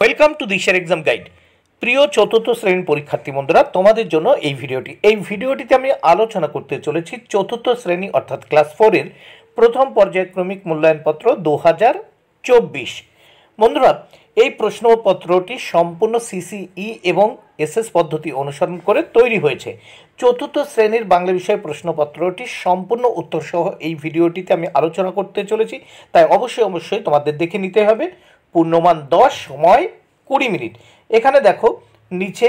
Welcome to দিশার exam guide. প্রিয় চতুর্থ শ্রেণীর পরীক্ষার্থী বন্ধুরা, তোমাদের জন্য এই ভিডিওটিতে আমি আলোচনা করতে চলেছি চতুর্থ শ্রেণী অর্থাৎ ক্লাস 4-এর প্রথম পর্যায়ক্রমিক মূল্যায়নপত্র 2024। বন্ধুরা, এই প্রশ্নপত্রটি সম্পূর্ণ সিসিই এবং এসএস পদ্ধতি অনুসরণ করে তৈরি হয়েছে। চতুর্থ শ্রেণীর বাংলা বিষয় প্রশ্নপত্রটি সম্পূর্ণ উত্তরসহ এই ভিডিওটিতে আমি আলোচনা করতে চলেছি, তাই অবশ্যই তোমাদের দেখে নিতে হবে। পূর্ণমান 10, সময় 20 মিনিট। এখানে দেখো নিচে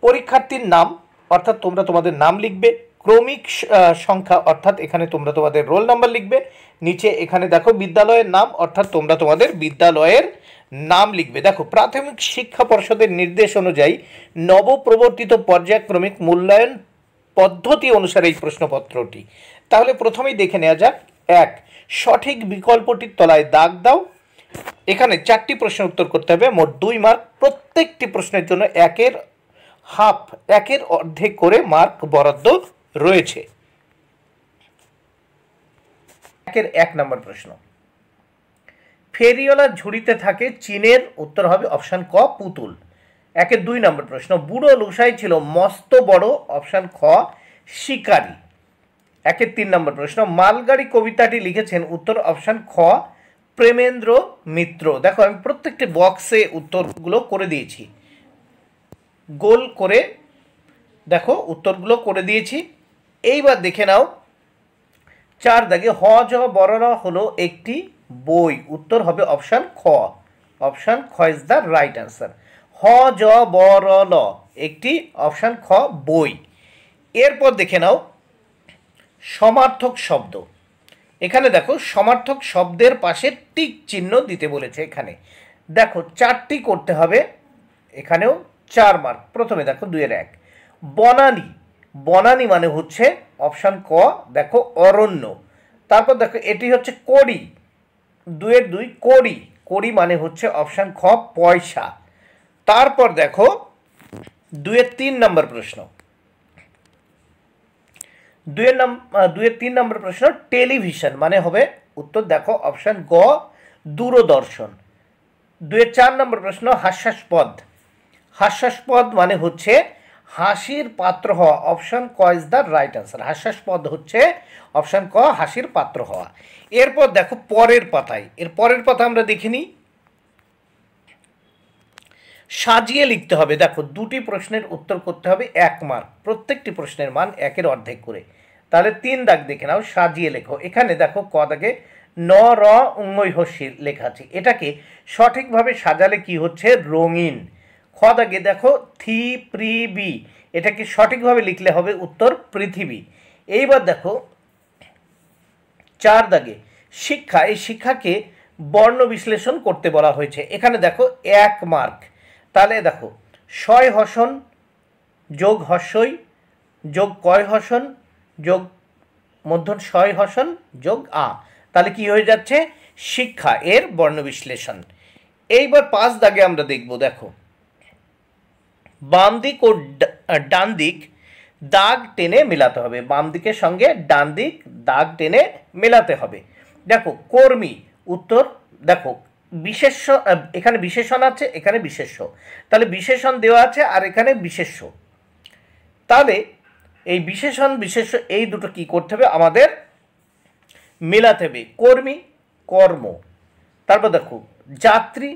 পরীক্ষার্থীর নাম অর্থাৎ তোমরা তোমাদের নাম লিখবে, ক্রমিক সংখ্যা অর্থাৎ এখানে তোমরা তোমাদের রোল নাম্বার লিখবে। নিচে এখানে দেখো বিদ্যালয়ের নাম অর্থাৎ তোমরা তোমাদের বিদ্যালয়ের নাম লিখবে। দেখো প্রাথমিক শিক্ষা পর্ষদের নির্দেশ অনুযায়ী নবপ্রবর্তিত পর্যায়ক্রমিক মূল্যায়ন পদ্ধতি অনুসারে এই প্রশ্নপত্রটি। তাহলে প্রথমেই দেখে নেওয়া যাক। 1, সঠিক বিকল্পটির তলায় দাগ দাও। এখানে 4টি প্রশ্নের উত্তর করতে হবে, মোট 2 মার্ক। প্রত্যেকটি প্রশ্নের জন্য একের অর্ধেক করে মার্ক বরাদ্দ রয়েছে। 1 নম্বর প্রশ্ন, ফেরিওয়ালা ঝুড়িতে থাকে চীনের, উত্তর হবে অপশান ক পুতুল। 2 নম্বর প্রশ্ন, বুড়ো লুসাই ছিল মস্ত বড়, অপশান খ শিকারী। 3 নম্বর প্রশ্ন, মালগাড়ি কবিতাটি লিখেছেন, উত্তর অপশান খ প্রেমেন্দ্র মিত্র। দেখো আমি প্রত্যেকটি বক্সে উত্তরগুলো করে দিয়েছি, গোল করে দেখো উত্তরগুলো করে দিয়েছি। এইবার দেখে নাও 4 দাগে হ জ বড় হলো একটি বই, উত্তর হবে অপশান খ। অপশান খ ইজ দ্য রাইট অ্যান্সার। হ জ বড় ল একটি, অপশান খ বই। এরপর দেখে নাও সমার্থক শব্দ। এখানে দেখো সমার্থক শব্দের পাশে টিক চিহ্ন দিতে বলেছে। এখানে দেখো 4টি করতে হবে, এখানেও 4 মার্ক। প্রথমে দেখো 2-1 বনানী। বনানী মানে হচ্ছে অপশান ক দেখো অরণ্য। তারপর দেখো এটি হচ্ছে কড়ি, 2-2 কড়ি। কড়ি মানে হচ্ছে অপশান খ পয়সা। তারপর দেখো 2-3 নম্বর প্রশ্ন। 2-3 নম্বর প্রশ্ন, টেলিভিশন মানে হবে উত্তর দেখো অপশান গ দূরদর্শন। 2-4 নম্বর প্রশ্ন, হাস্যাস্পদ। হাস্যাস্পদ মানে হচ্ছে হাসির পাত্র হওয়া, অপশান ক ইজ দ্য রাইট অ্যান্সার। হাস্যাস্পদ হচ্ছে অপশান ক হাসির পাত্র হওয়া। এরপর দেখো পরের পাতায়, এর পরের পাতা আমরা দেখিনি, সাজিয়ে লিখতে হবে। দেখো 2টি প্রশ্নের উত্তর করতে হবে 1 মার্ক, প্রত্যেকটি প্রশ্নের মান 1-এর অর্ধেক করে। তাহলে 3 দাগ দেখে নাও, সাজিয়ে লেখো। এখানে দেখো ক দাগে ন র উঙ্গই হস্যি লেখা আছে, এটাকে সঠিকভাবে সাজালে কি হচ্ছে রঙিন। খ দাগে দেখো থি প্রি বি, এটাকে সঠিকভাবে লিখলে হবে উত্তর পৃথিবী। এইবার দেখো 4 দাগে শিক্ষা, এই শিক্ষাকে বর্ণ বিশ্লেষণ করতে বলা হয়েছে। এখানে দেখো 1 মার্ক। তাহলে দেখো শয় হসন যোগ হস্যই যোগ কয় হসন যোগ মধ্যন শয় হসন যোগ আ, তাহলে কি হয়ে যাচ্ছে শিক্ষা এর বর্ণ বিশ্লেষণ। এইবার 5 দাগে আমরা দেখব। দেখো বাম দিক ও ডান দিক দাগ টেনে মেলাতে হবে, বাম দিকের সঙ্গে ডান দিক দাগ টেনে মেলাতে হবে। দেখো কর্মী, উত্তর দেখো বিশেষ্য, এখানে বিশেষণ আছে, এখানে বিশেষ্য, তাহলে বিশেষণ দেওয়া আছে আর এখানে বিশেষ্য। তাহলে এই বিশেষণ বিশেষ্য এই দুটো কি করতে হবে আমাদের মেলাতে হবে। কর্মী কর্ম, তারপর দেখো যাত্রী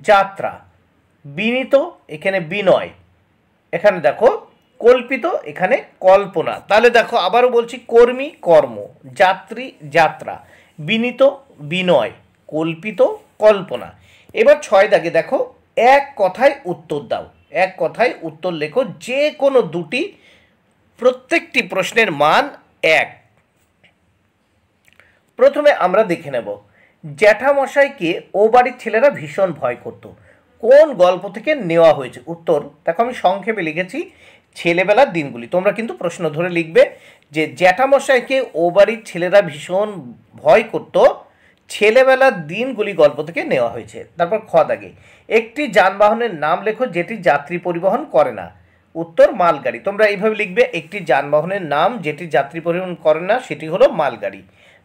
যাত্রা, বিনীত এখানে বিনয়, এখানে দেখো কল্পিত এখানে কল্পনা। তাহলে দেখো আবারও বলছি, কর্মী কর্ম, যাত্রী যাত্রা, বিনীত বিনয়, কল্পিত কল্পনা। এবার 6 দাগে দেখো এক কথায় উত্তর দাও, এক কথায় উত্তর লেখো, যে কোনো 2টি, প্রত্যেকটি প্রশ্নের মান 1। প্রথমে আমরা দেখে নেব জ্যাঠামশাইকে ও বাড়ির ছেলেরা ভীষণ ভয় করত, কোন গল্প থেকে নেওয়া হয়েছে। উত্তর দেখো আমি সংক্ষেপে লিখেছি ছেলেবেলার দিনগুলি, তোমরা কিন্তু প্রশ্ন ধরে লিখবে যে জ্যাঠামশাইকে ও বাড়ির ছেলেরা ভীষণ ভয় করত, ছেলেবেলার দিনগুলি গল্প থেকে নেওয়া হয়েছে। তারপর খ দাগে একটি যানবাহনের নাম লেখো যেটি যাত্রী পরিবহন করে না, উত্তর মালগাড়ি। তোমরা এইভাবে লিখবে, একটি যানবাহনের নাম যেটি যাত্রী পরিবহন করে না সেটি হলো মালগাড়ি।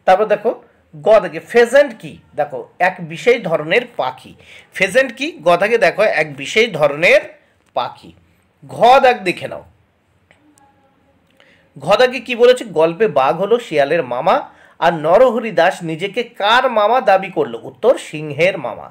তারপর দেখো গ দাগে ফেজেন্ট কি, দেখো এক বিশেষ ধরনের পাখি। ফেজেন্ট কি, গ দাগে দেখো এক বিশেষ ধরনের পাখি। ঘ দাগ দেখে নাও, ঘ দাগে কি বলেছে, গল্পে বাঘ হলো শিয়ালের মামা, আর নরহরি দাস নিজেকে কার মামা দাবি করলো, উত্তর সিংহের মামা।